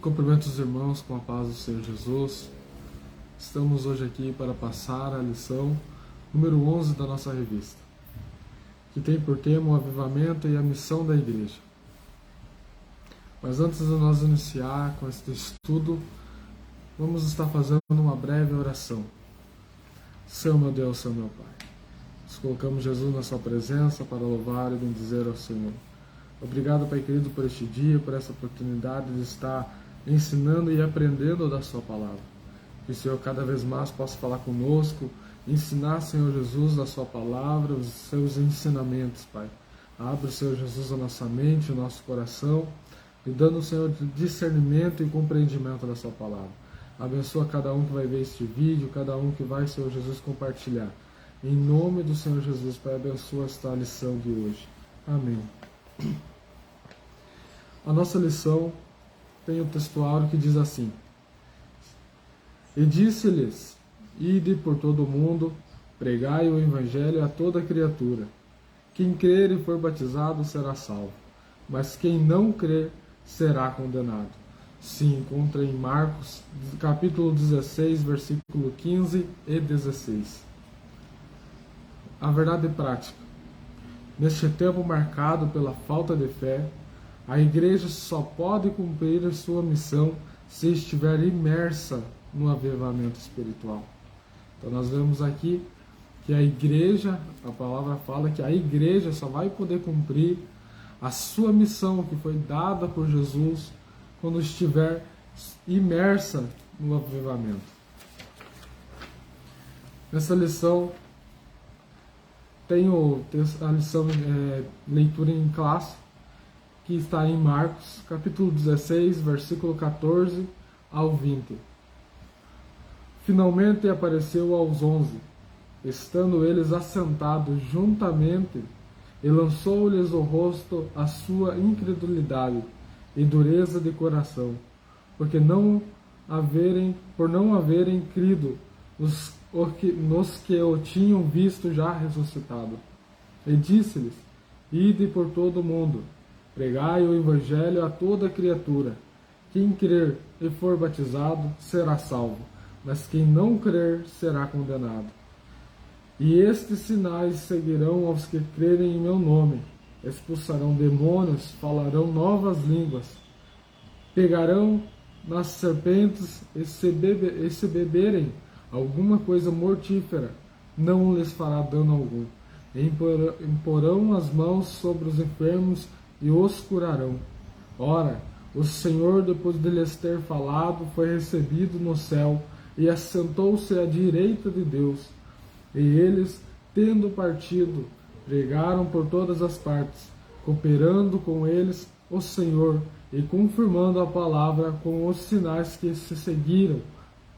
Cumprimento os irmãos com a paz do Senhor Jesus. Estamos hoje aqui para passar a lição número 11 da nossa revista, que tem por tema o avivamento e a missão da igreja. Mas antes de nós iniciar com este estudo, vamos estar fazendo uma breve oração. Senhor meu Deus, Senhor meu Pai, nós colocamos Jesus na sua presença para louvar e bendizer ao Senhor. Obrigado, Pai querido, por este dia, por essa oportunidade de estar ensinando e aprendendo da sua palavra. Que o Senhor cada vez mais possa falar conosco, ensinar, Senhor Jesus, da sua palavra, os seus ensinamentos, Pai. Abre, Senhor Jesus, a nossa mente, o nosso coração, e dando, Senhor, discernimento e compreendimento da sua palavra. Abençoa cada um que vai ver este vídeo, cada um que vai, Senhor Jesus, compartilhar. Em nome do Senhor Jesus, Pai, abençoa esta lição de hoje. Amém. A nossa lição tem um textuário que diz assim: E disse-lhes: Ide por todo o mundo, pregai o evangelho a toda criatura. Quem crer e for batizado será salvo, mas quem não crer será condenado. Se encontra em Marcos, capítulo 16, versículo 15 e 16. A verdade prática. Neste tempo marcado pela falta de fé, a igreja só pode cumprir a sua missão se estiver imersa no avivamento espiritual. Então nós vemos aqui que a igreja, a palavra fala que a igreja só vai poder cumprir a sua missão que foi dada por Jesus quando estiver imersa no avivamento. Nessa lição tem a lição leitura em classe, que está em Marcos, capítulo 16, versículo 14 ao 20. Finalmente apareceu aos 11, estando eles assentados juntamente, e lançou-lhes o rosto a sua incredulidade e dureza de coração, por não haverem crido nos que o tinham visto já ressuscitado. E disse-lhes: Ide por todo o mundo, pregai o evangelho a toda criatura. Quem crer e for batizado será salvo, mas quem não crer será condenado. E estes sinais seguirão aos que crerem em meu nome: expulsarão demônios, falarão novas línguas, pegarão nas serpentes, e se beberem alguma coisa mortífera, não lhes fará dano algum. Imporão as mãos sobre os enfermos e os curarão. Ora, o Senhor, depois de lhes ter falado, foi recebido no céu e assentou-se à direita de Deus. E eles, tendo partido, pregaram por todas as partes, cooperando com eles o Senhor e confirmando a palavra com os sinais que se seguiram.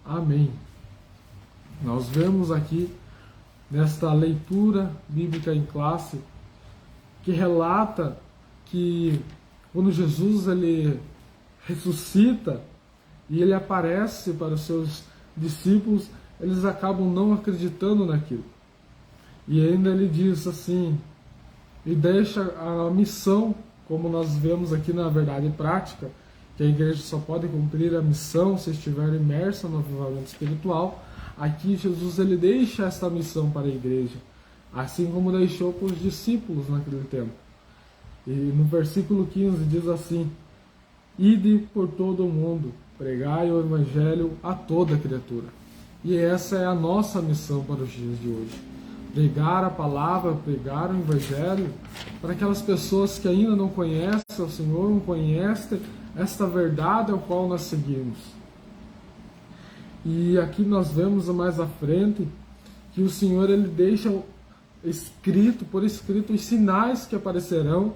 Amém. Nós vemos aqui, nesta leitura bíblica em classe, que relata que quando Jesus ele ressuscita e ele aparece para os seus discípulos, eles acabam não acreditando naquilo. E ainda ele diz assim, e deixa a missão, como nós vemos aqui na verdade prática, que a igreja só pode cumprir a missão se estiver imersa no avivamento espiritual. Aqui Jesus ele deixa esta missão para a igreja, assim como deixou para os discípulos naquele tempo. E no versículo 15 diz assim: Ide por todo o mundo, pregai o evangelho a toda criatura. E essa é a nossa missão para os dias de hoje. Pregar a palavra, pregar o evangelho para aquelas pessoas que ainda não conhecem o Senhor, não conhecem esta verdade ao qual nós seguimos. E aqui nós vemos mais à frente que o Senhor ele deixa por escrito os sinais que aparecerão,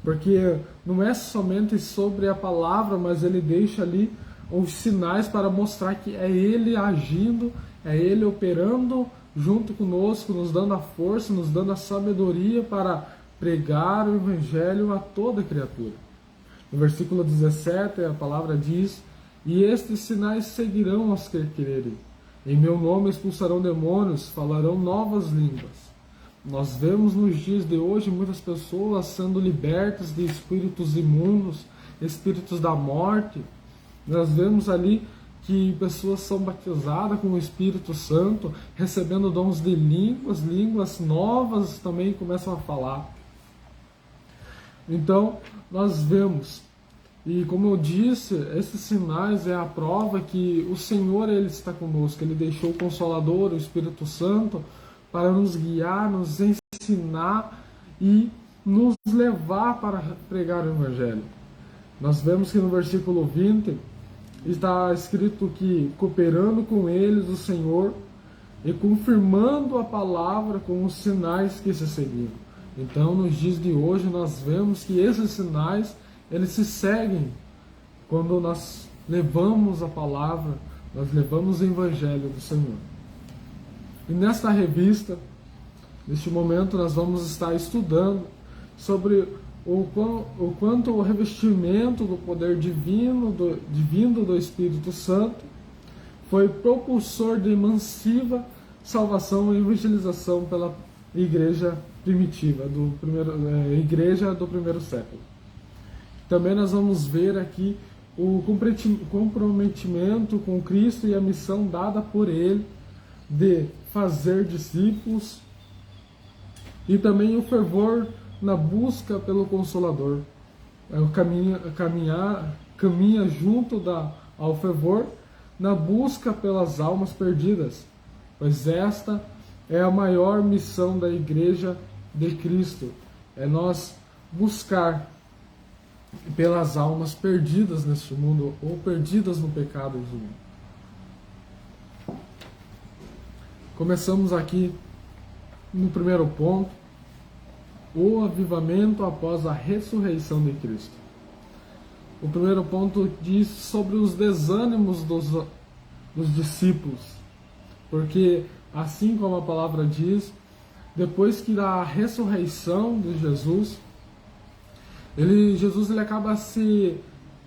porque não é somente sobre a palavra, mas ele deixa ali os sinais para mostrar que é Ele agindo, é Ele operando junto conosco, nos dando a força, nos dando a sabedoria para pregar o Evangelho a toda criatura. No versículo 17, a palavra diz: E estes sinais seguirão aos que crerem. Em meu nome expulsarão demônios, falarão novas línguas. Nós vemos nos dias de hoje muitas pessoas sendo libertas de espíritos imundos, espíritos da morte, Nós vemos ali que pessoas são batizadas com o Espírito Santo, recebendo dons de línguas novas também começam a falar. Então, nós vemos, e como eu disse, esses sinais é a prova que o Senhor ele está conosco, Ele deixou o Consolador, o Espírito Santo, para nos guiar, nos ensinar e nos levar para pregar o Evangelho. Nós vemos que no versículo 20 está escrito que cooperando com eles o Senhor e confirmando a palavra com os sinais que se seguiam. Então, nos dias de hoje, nós vemos que esses sinais, eles se seguem quando nós levamos a palavra, nós levamos o Evangelho do Senhor. E nesta revista, neste momento, nós vamos estar estudando sobre o quanto o revestimento do poder divino do Espírito Santo foi propulsor de massiva salvação e evangelização pela igreja primitiva, igreja do primeiro século. Também nós vamos ver aqui o comprometimento com Cristo e a missão dada por Ele de fazer discípulos e também o fervor na busca pelo Consolador. Caminha junto ao fervor na busca pelas almas perdidas, pois esta é a maior missão da Igreja de Cristo, é nós buscar pelas almas perdidas neste mundo ou perdidas no pecado do mundo. Começamos aqui no primeiro ponto, o avivamento após a ressurreição de Cristo. O primeiro ponto diz sobre os desânimos dos discípulos, porque assim como a palavra diz, depois que da ressurreição de Jesus, Jesus acaba se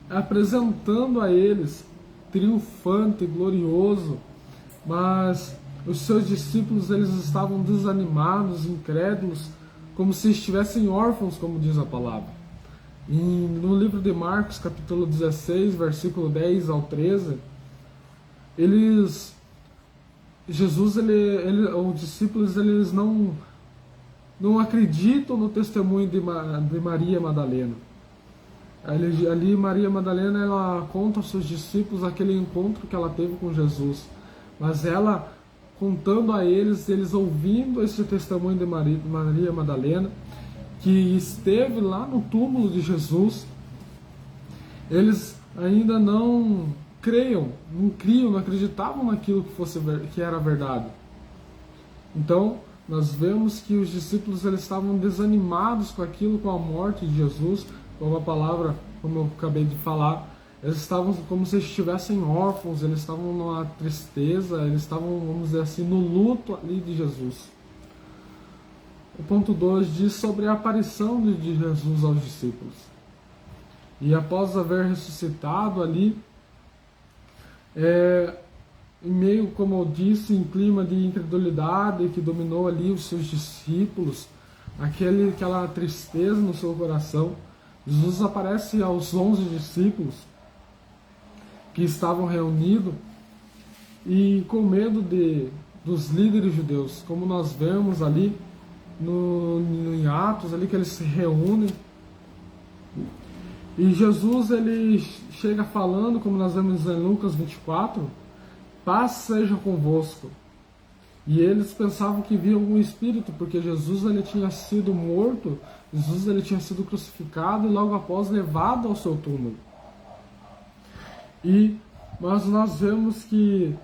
apresentando a eles triunfante, glorioso, mas os seus discípulos eles estavam desanimados, incrédulos, como se estivessem órfãos, como diz a palavra. E no livro de Marcos, capítulo 16, versículo 10 ao 13, os discípulos eles não acreditam no testemunho de Maria Madalena. Ali Maria Madalena ela conta aos seus discípulos aquele encontro que ela teve com Jesus, mas ela contando a eles ouvindo esse testemunho de Maria Madalena, que esteve lá no túmulo de Jesus, eles ainda não criam, não acreditavam naquilo que era verdade. Então, nós vemos que os discípulos eles estavam desanimados com aquilo, com a morte de Jesus, com a palavra, como eu acabei de falar. Eles estavam como se estivessem órfãos, eles estavam numa tristeza, eles estavam, vamos dizer assim, no luto ali de Jesus. O ponto 2 diz sobre a aparição de Jesus aos discípulos. E após haver ressuscitado ali, em meio, como eu disse, em clima de incredulidade que dominou ali os seus discípulos, aquela tristeza no seu coração, Jesus aparece aos 11 discípulos que estavam reunidos e com medo dos líderes judeus, como nós vemos ali em Atos, ali que eles se reúnem. E Jesus ele chega falando, como nós vemos em Lucas 24, paz seja convosco. E eles pensavam que via algum espírito, porque Jesus ele tinha sido morto, Jesus ele tinha sido crucificado e logo após levado ao seu túmulo. Mas nós vemos que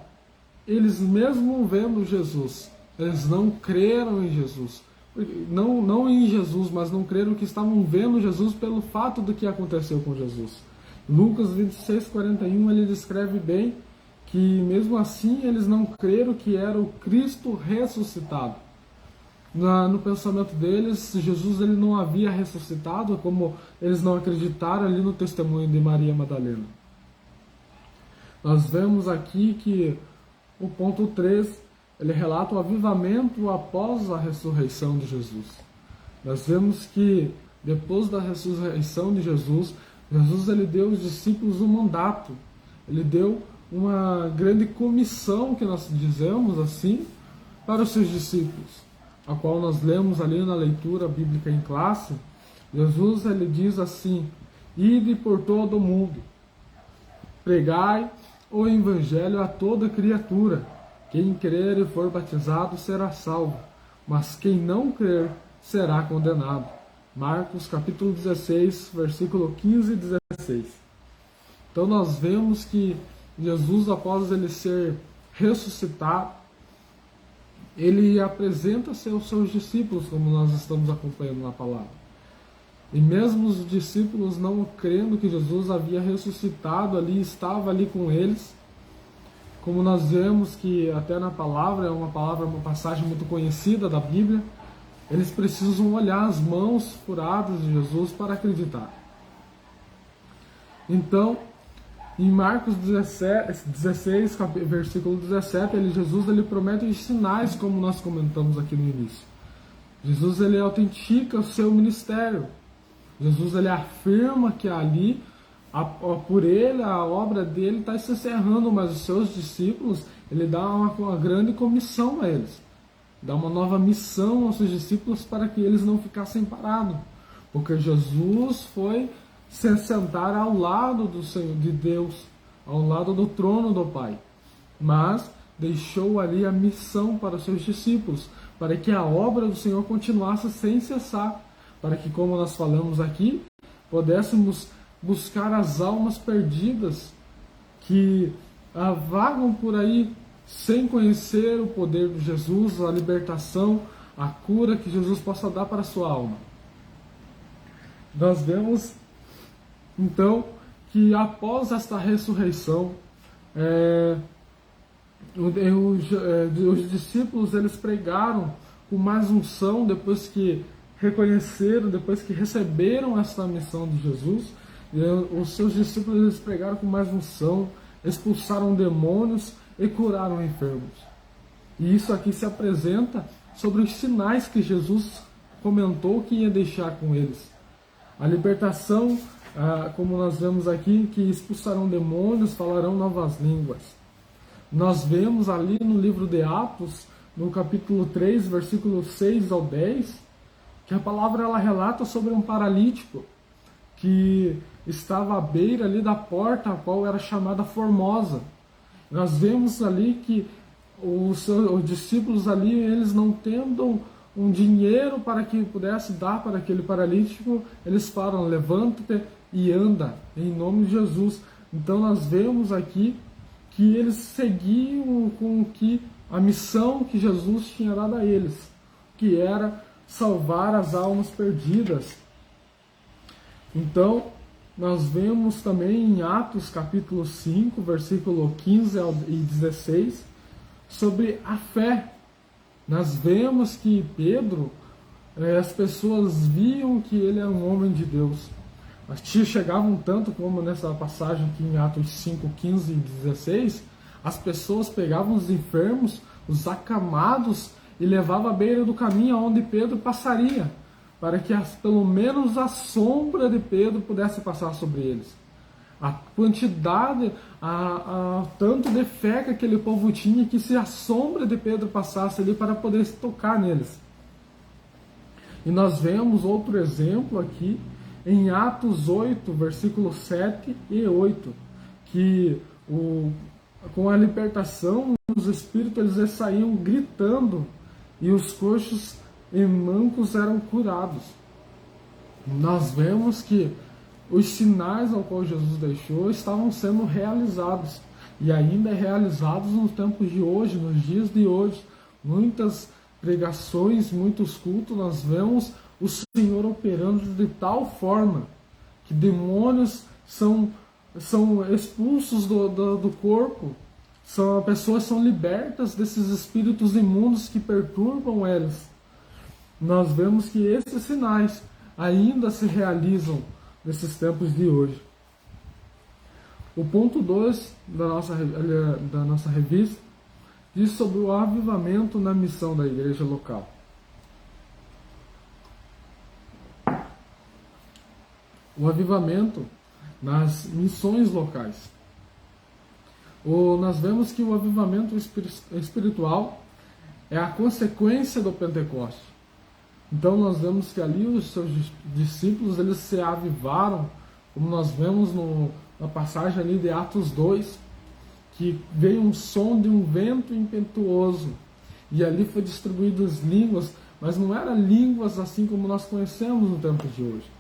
eles mesmo vendo Jesus, eles não creram em Jesus. Não em Jesus, mas não creram que estavam vendo Jesus pelo fato do que aconteceu com Jesus. Lucas 26:41 ele descreve bem que mesmo assim eles não creram que era o Cristo ressuscitado. No pensamento deles, Jesus ele não havia ressuscitado, como eles não acreditaram ali no testemunho de Maria Madalena. Nós vemos aqui que o ponto 3, ele relata o avivamento após a ressurreição de Jesus. Nós vemos que depois da ressurreição de Jesus, ele deu aos discípulos um mandato ele deu uma grande comissão, que nós dizemos assim, para os seus discípulos, a qual nós lemos ali na leitura bíblica em classe. Jesus, ele diz assim: ide por todo o mundo, pregai o evangelho a toda criatura. Quem crer e for batizado será salvo, mas quem não crer será condenado. Marcos capítulo 16, versículo 15 e 16. Então nós vemos que Jesus, após ele ser ressuscitado, ele apresenta-se aos seus discípulos, como nós estamos acompanhando na palavra. E mesmo os discípulos não crendo que Jesus havia ressuscitado ali, estava ali com eles, como nós vemos que até na palavra, uma passagem muito conhecida da Bíblia, eles precisam olhar as mãos furadas de Jesus para acreditar. Então, em Marcos 16, versículo 17, Jesus ele promete os sinais, como nós comentamos aqui no início. Jesus ele autentica o seu ministério. Jesus ele afirma que ali, por ele, a obra dele está se encerrando, mas os seus discípulos, ele dá uma grande comissão a eles. Dá uma nova missão aos seus discípulos para que eles não ficassem parados. Porque Jesus foi se sentar ao lado do Senhor, de Deus, ao lado do trono do Pai. Mas deixou ali a missão para os seus discípulos, para que a obra do Senhor continuasse sem cessar. Para que, como nós falamos aqui, pudéssemos buscar as almas perdidas que vagam por aí sem conhecer o poder de Jesus, a libertação, a cura que Jesus possa dar para a sua alma. Nós vemos, então, que após esta ressurreição, os discípulos eles pregaram com mais unção, depois que reconheceram, depois que receberam esta missão de Jesus. Os seus discípulos eles pregaram com mais unção, expulsaram demônios e curaram enfermos. E isso aqui se apresenta sobre os sinais que Jesus comentou que ia deixar com eles. A libertação, como nós vemos aqui, que expulsarão demônios, falarão novas línguas. Nós vemos ali no livro de Atos, no capítulo 3, versículo 6 ao 10, que a palavra ela relata sobre um paralítico que estava à beira ali da porta, a qual era chamada Formosa. Nós vemos ali que os discípulos ali, eles não tendo um dinheiro para que pudesse dar para aquele paralítico, eles falam: levanta-te e anda, em nome de Jesus. Então nós vemos aqui que eles seguiam com a missão que Jesus tinha dado a eles, que era salvar as almas perdidas. Então, nós vemos também em Atos capítulo 5, versículo 15 e 16, sobre a fé. Nós vemos que Pedro, as pessoas viam que ele era um homem de Deus. Mas chegavam tanto como nessa passagem aqui em Atos 5, 15 e 16, as pessoas pegavam os enfermos, os acamados, e levavam à beira do caminho onde Pedro passaria, para que pelo menos a sombra de Pedro pudesse passar sobre eles. A quantidade, tanto de fé que aquele povo tinha, que se a sombra de Pedro passasse ali para poder tocar neles. E nós vemos outro exemplo aqui, em Atos 8, versículos 7 e 8, que com a libertação, os espíritos eles saíam gritando e os coxos e mancos eram curados. Nós vemos que os sinais ao qual Jesus deixou estavam sendo realizados e ainda realizados nos tempos de hoje, nos dias de hoje. Muitas pregações, muitos cultos, nós vemos o Senhor operando de tal forma que demônios são expulsos do corpo, pessoas são libertas desses espíritos imundos que perturbam elas. Nós vemos que esses sinais ainda se realizam nesses tempos de hoje. O ponto 2 da nossa revista diz sobre o avivamento na missão da igreja local. O avivamento nas missões locais. Nós vemos que o avivamento espiritual é a consequência do Pentecoste. Então nós vemos que ali os seus discípulos eles se avivaram, como nós vemos na passagem ali de Atos 2, que veio um som de um vento impetuoso, e ali foi distribuídas línguas, mas não eram línguas assim como nós conhecemos no tempo de hoje.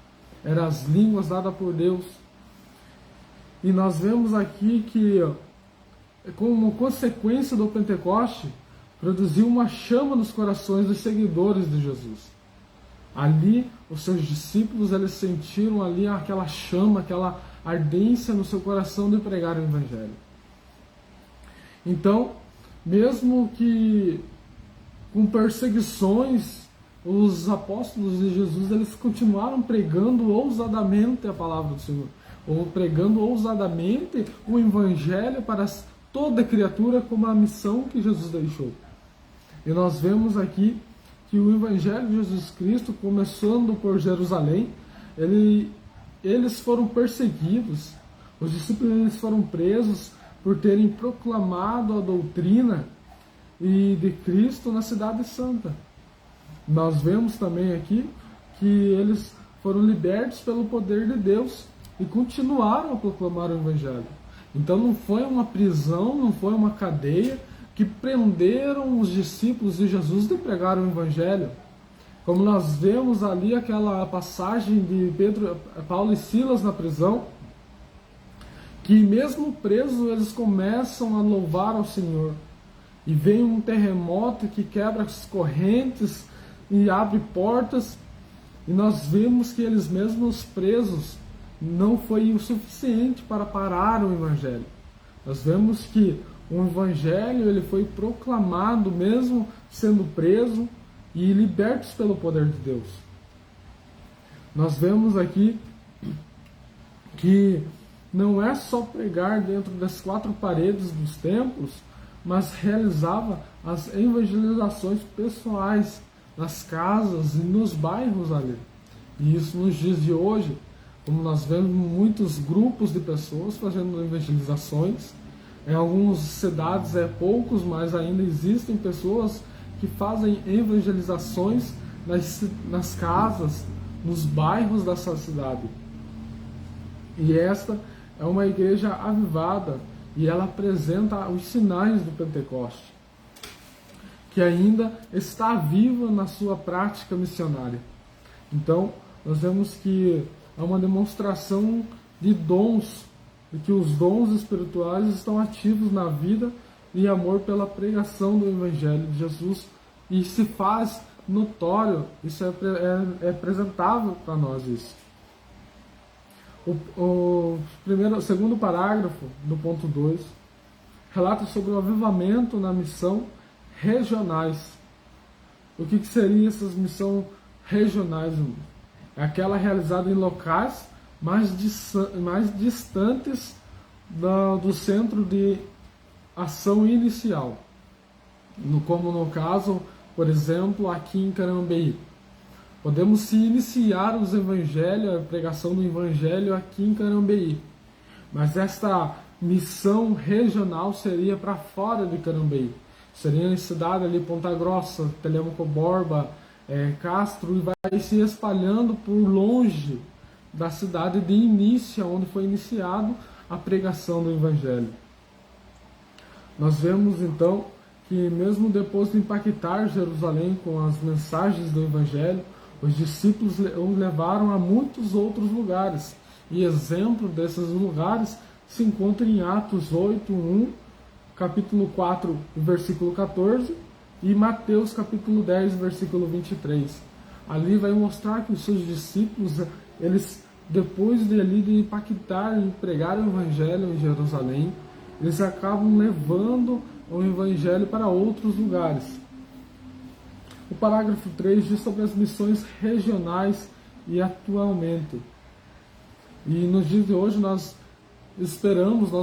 Eram as línguas dadas por Deus. E nós vemos aqui que, como consequência do Pentecoste, produziu uma chama nos corações dos seguidores de Jesus. Ali, os seus discípulos, eles sentiram ali aquela chama, aquela ardência no seu coração de pregar o Evangelho. Então, mesmo que com perseguições, os apóstolos de Jesus, eles continuaram pregando ousadamente a palavra do Senhor, ou pregando ousadamente o Evangelho para toda criatura, como a missão que Jesus deixou. E nós vemos aqui que o Evangelho de Jesus Cristo, começando por Jerusalém, eles foram perseguidos, os discípulos eles foram presos por terem proclamado a doutrina de Cristo na Cidade Santa. Nós vemos também aqui que eles foram libertos pelo poder de Deus e continuaram a proclamar o Evangelho. Então não foi uma prisão, não foi uma cadeia que prenderam os discípulos de Jesus de pregar o Evangelho. Como nós vemos ali aquela passagem de Paulo e Silas na prisão, que mesmo presos eles começam a louvar ao Senhor. E vem um terremoto que quebra as correntes e abre portas, e nós vemos que eles mesmos presos não foi o suficiente para parar o Evangelho. Nós vemos que o Evangelho ele foi proclamado mesmo sendo preso e libertos pelo poder de Deus. Nós vemos aqui que não é só pregar dentro das quatro paredes dos templos, mas realizava as evangelizações pessoais nas casas e nos bairros ali. E isso nos dias de hoje, como nós vemos muitos grupos de pessoas fazendo evangelizações, em algumas cidades é poucos, mas ainda existem pessoas que fazem evangelizações nas casas, nos bairros dessa cidade. E esta é uma igreja avivada e ela apresenta os sinais do Pentecoste, que ainda está viva na sua prática missionária. Então, nós vemos que é uma demonstração de dons, e que os dons espirituais estão ativos na vida e amor pela pregação do Evangelho de Jesus, e se faz notório, isso é apresentável para nós isso. O segundo parágrafo do ponto 2 relata sobre o avivamento na missão regionais. O que seria essas missões regionais? É aquela realizada em locais mais distantes do centro de ação inicial, como no caso, por exemplo, aqui em Carambeí. Podemos se iniciar os evangelhos, a pregação do evangelho aqui em Carambeí, mas esta missão regional seria para fora de Carambeí, seria em cidade ali, Ponta Grossa, Telemaco Borba, Castro, e vai se espalhando por longe da cidade de início, onde foi iniciado a pregação do Evangelho. Nós vemos então que mesmo depois de impactar Jerusalém com as mensagens do Evangelho, os discípulos o levaram a muitos outros lugares. E exemplo desses lugares se encontra em Atos 8:1, capítulo 4, versículo 14, e Mateus capítulo 10, versículo 23. Ali vai mostrar que os seus discípulos, eles, depois de impactar e pregar o Evangelho em Jerusalém, eles acabam levando o Evangelho para outros lugares. O parágrafo 3 diz sobre as missões regionais e atualmente. E nos dias de hoje nós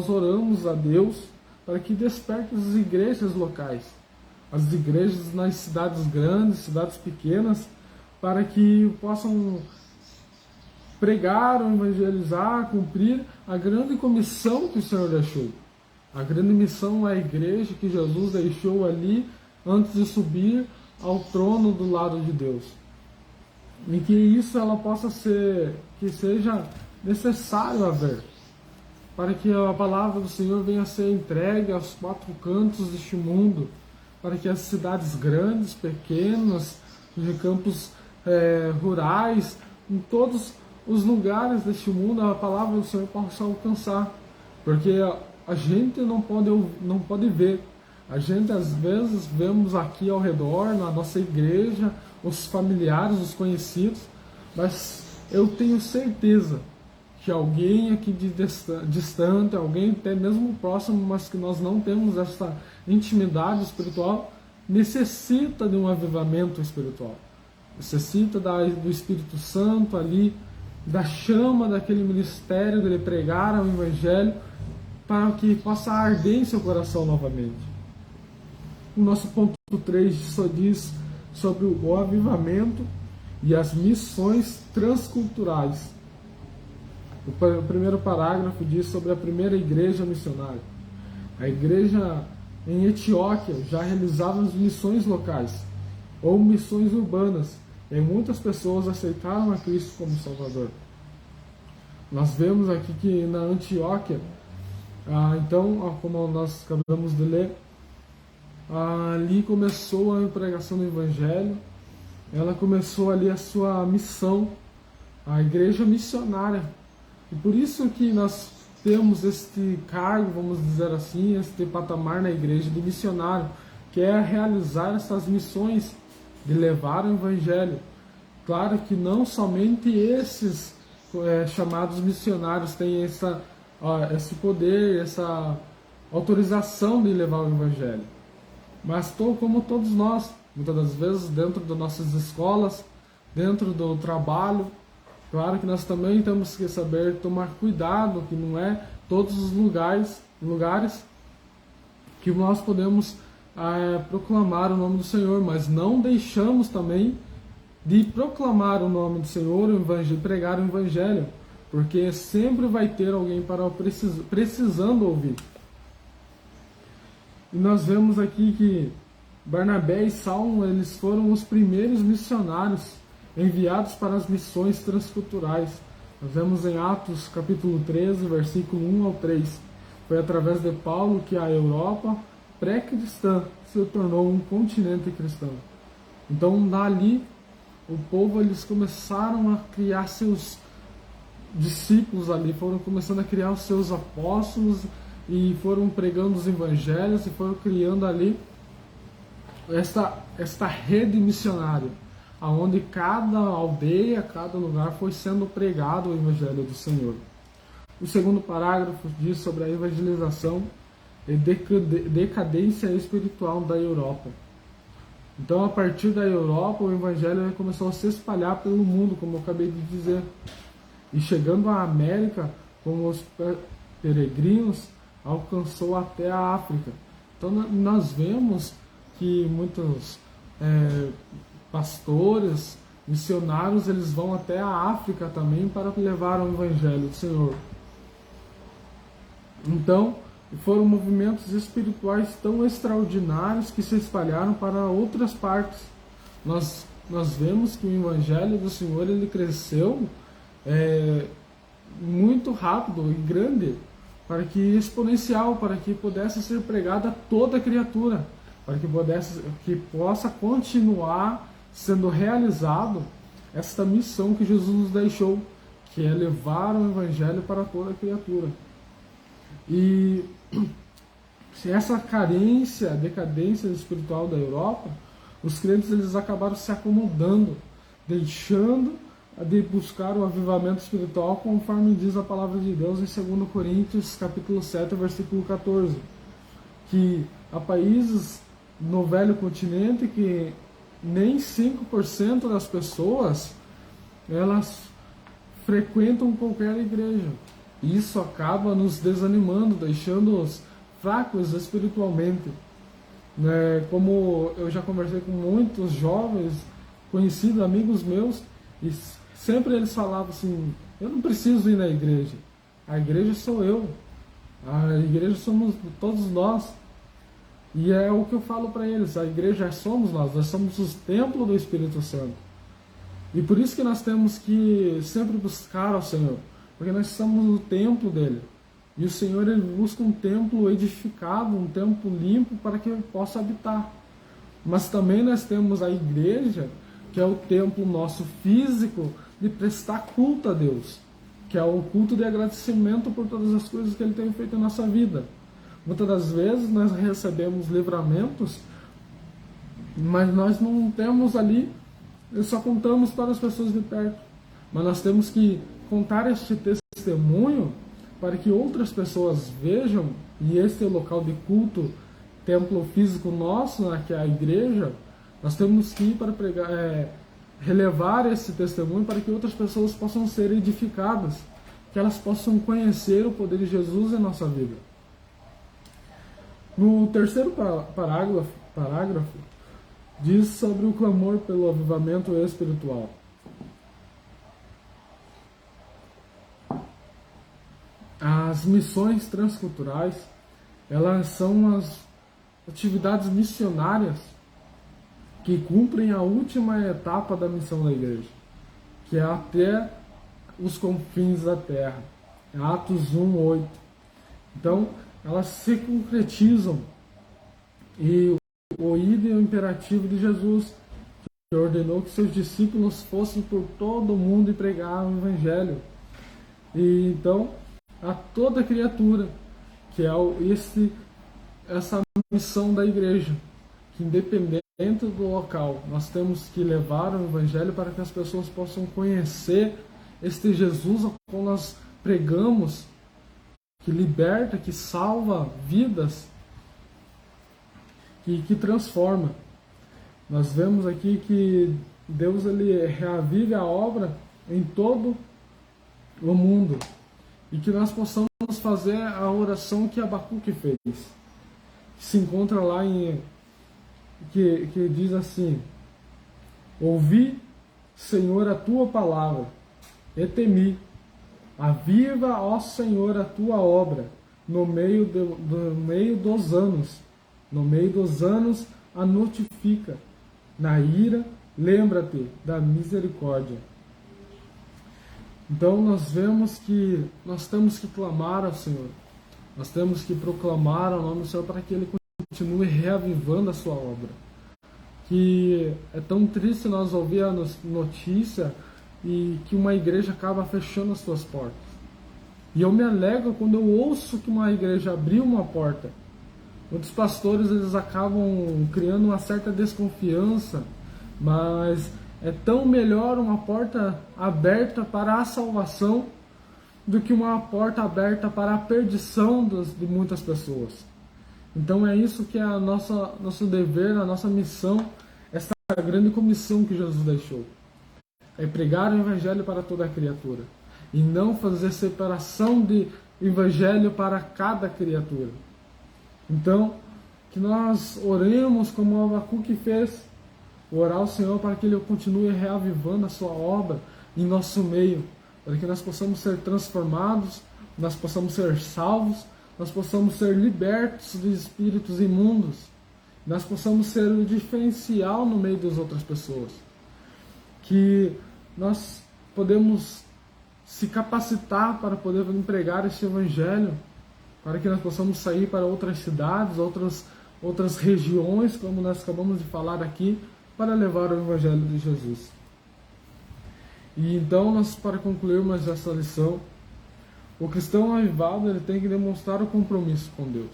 oramos a Deus para que desperte as igrejas locais, as igrejas nas cidades grandes, cidades pequenas, para que possam pregar, evangelizar, cumprir a grande comissão que o Senhor deixou. A grande missão é a igreja que Jesus deixou ali antes de subir ao trono do lado de Deus. E que isso ela possa ser, que seja necessário haver, para que a palavra do Senhor venha a ser entregue aos quatro cantos deste mundo, para que as cidades grandes, pequenas, de campos rurais, em todos os lugares deste mundo, a palavra do Senhor possa alcançar, porque a gente não pode ver. A gente às vezes vemos aqui ao redor, na nossa igreja, os familiares, os conhecidos, mas eu tenho certeza que alguém aqui de distante, alguém até mesmo próximo, mas que nós não temos essa intimidade espiritual, necessita de um avivamento espiritual. Necessita do Espírito Santo ali, da chama daquele ministério, de ele pregar o Evangelho, para que possa arder em seu coração novamente. O nosso ponto 3 só diz sobre o avivamento e as missões transculturais. O primeiro parágrafo diz sobre a primeira igreja missionária. A igreja em Etióquia já realizava as missões locais ou missões urbanas, e muitas pessoas aceitaram a Cristo como Salvador. Nós vemos aqui que na Antioquia, então, como nós acabamos de ler, ali começou a pregação do Evangelho, ela começou ali a sua missão, a igreja missionária. E por isso que nós temos este cargo, vamos dizer assim, este patamar na igreja de missionário, que é realizar essas missões, de levar o Evangelho. Claro que não somente esses chamados missionários têm esse poder, essa autorização de levar o Evangelho, mas como todos nós, muitas das vezes dentro das nossas escolas, dentro do trabalho, claro que nós também temos que saber tomar cuidado, que não é todos os lugares que nós podemos proclamar o nome do Senhor, mas não deixamos também de proclamar o nome do Senhor, o Evangelho, pregar o Evangelho, porque sempre vai ter alguém precisando ouvir. E nós vemos aqui que Barnabé e Saulo, eles foram os primeiros missionários enviados para as missões transculturais. Nós vemos em Atos capítulo 13, versículo 1 ao 3. Foi através de Paulo que a Europa pré-cristã se tornou um continente cristão. Então, dali, o povo, eles começaram a criar seus discípulos ali, foram começando a criar os seus apóstolos e foram pregando os evangelhos e foram criando ali esta rede missionária, aonde cada aldeia, cada lugar foi sendo pregado o evangelho do Senhor. O segundo parágrafo diz sobre a evangelização e decadência espiritual da Europa. Então, a partir da Europa, o evangelho começou a se espalhar pelo mundo, como eu acabei de dizer. E chegando à América, com os peregrinos, alcançou até a África. Então, nós vemos que muitos pastores, missionários, eles vão até a África também para levar o evangelho do Senhor. Então, foram movimentos espirituais tão extraordinários que se espalharam para outras partes. Nós vemos que o Evangelho do Senhor, ele cresceu muito rápido e grande, para que exponencial, para que pudesse ser pregado a toda criatura, para que possa continuar sendo realizado esta missão que Jesus nos deixou, que é levar o Evangelho para toda criatura. E se essa carência, decadência espiritual da Europa, os crentes, eles acabaram se acomodando, deixando de buscar o avivamento espiritual, conforme diz a palavra de Deus em 2 Coríntios capítulo 7, versículo 14, que há países no velho continente que nem 5% das pessoas elas frequentam qualquer igreja. Isso acaba nos desanimando, deixando-os fracos espiritualmente. Como eu já conversei com muitos jovens, conhecidos, amigos meus, e sempre eles falavam assim: eu não preciso ir na igreja, a igreja sou eu. A igreja somos todos nós. E é o que eu falo para eles, a igreja somos nós somos o templo do Espírito Santo. E por isso que nós temos que sempre buscar ao Senhor, porque nós somos o templo dele. E o Senhor, ele busca um templo edificado, um templo limpo para que ele possa habitar. Mas também nós temos a igreja, que é o templo nosso físico, de prestar culto a Deus, que é o culto de agradecimento por todas as coisas que ele tem feito em nossa vida. Muitas das vezes nós recebemos livramentos, mas nós não temos ali, só contamos para as pessoas de perto. Mas nós temos que contar este testemunho para que outras pessoas vejam, e este é o local de culto, templo físico nosso, né, que é a igreja. Nós temos que ir para pregar, relevar esse testemunho para que outras pessoas possam ser edificadas, que elas possam conhecer o poder de Jesus em nossa vida. No terceiro parágrafo, diz sobre o clamor pelo avivamento espiritual. As missões transculturais, elas são as atividades missionárias que cumprem a última etapa da missão da igreja, que é até os confins da terra. Atos 1:8. Então, elas se concretizam e o ide é o imperativo de Jesus, que ordenou que seus discípulos fossem por todo o mundo e pregavam o evangelho. E então, a toda criatura, que é essa missão da igreja, que independente do local, nós temos que levar o evangelho para que as pessoas possam conhecer este Jesus ao qual nós pregamos, que liberta, que salva vidas, que transforma. Nós vemos aqui que Deus, ele reavive a obra em todo o mundo, e que nós possamos fazer a oração que Abacuque fez, que se encontra lá que diz assim: ouvi, Senhor, a tua palavra e temi. Aviva, ó Senhor, a tua obra no meio dos anos. No meio dos anos a notifica. Na ira, lembra-te da misericórdia. Então nós vemos que nós temos que clamar ao Senhor. Nós temos que proclamar o nome do Senhor para que Ele continue reavivando a sua obra. Que é tão triste nós ouvir a notícia e que uma igreja acaba fechando as suas portas. E eu me alegro quando eu ouço que uma igreja abriu uma porta. Muitos pastores, eles acabam criando uma certa desconfiança, mas é tão melhor uma porta aberta para a salvação do que uma porta aberta para a perdição de muitas pessoas. Então é isso que é nosso dever, a nossa missão, essa grande comissão que Jesus deixou. É pregar o evangelho para toda a criatura e não fazer separação de evangelho para cada criatura. Então, que nós oremos como o Abacuque fez, orar ao Senhor para que Ele continue reavivando a sua obra em nosso meio, para que nós possamos ser transformados, nós possamos ser salvos, nós possamos ser libertos de espíritos imundos, nós possamos ser o diferencial no meio das outras pessoas. Que nós podemos se capacitar para poder pregar este evangelho, para que nós possamos sair para outras cidades, outras regiões, como nós acabamos de falar aqui, para levar o evangelho de Jesus. E então, para concluirmos essa lição, o cristão avivado, ele tem que demonstrar o compromisso com Deus,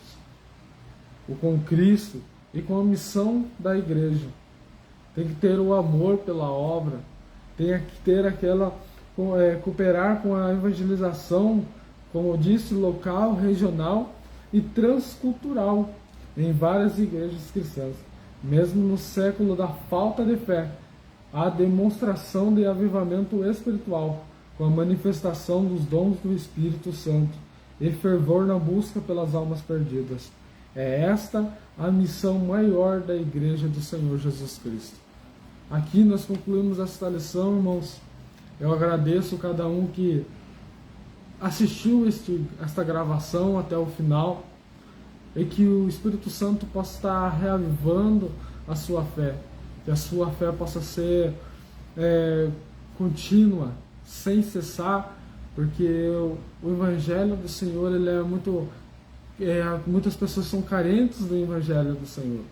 com Cristo e com a missão da igreja. Tem que ter o amor pela obra, tem que ter cooperar com a evangelização, como eu disse, local, regional e transcultural em várias igrejas cristãs. Mesmo no século da falta de fé, há demonstração de avivamento espiritual, com a manifestação dos dons do Espírito Santo e fervor na busca pelas almas perdidas. É esta a missão maior da Igreja do Senhor Jesus Cristo. Aqui nós concluímos esta lição, irmãos. Eu agradeço cada um que assistiu esta gravação até o final, e que o Espírito Santo possa estar reavivando a sua fé, que a sua fé possa ser contínua, sem cessar, porque o Evangelho do Senhor, ele é muito... muitas pessoas são carentes do Evangelho do Senhor,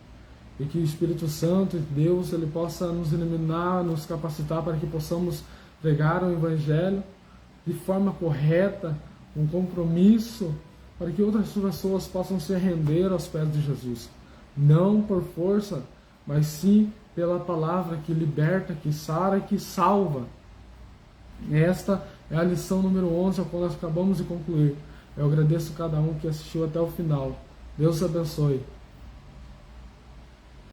e que o Espírito Santo, Deus, ele possa nos iluminar, nos capacitar para que possamos pregar o Evangelho de forma correta, um compromisso, para que outras pessoas possam se render aos pés de Jesus, não por força, mas sim pela palavra que liberta, que sara e que salva. Esta é a lição número 11, a qual nós acabamos de concluir. Eu agradeço a cada um que assistiu até o final. Deus abençoe.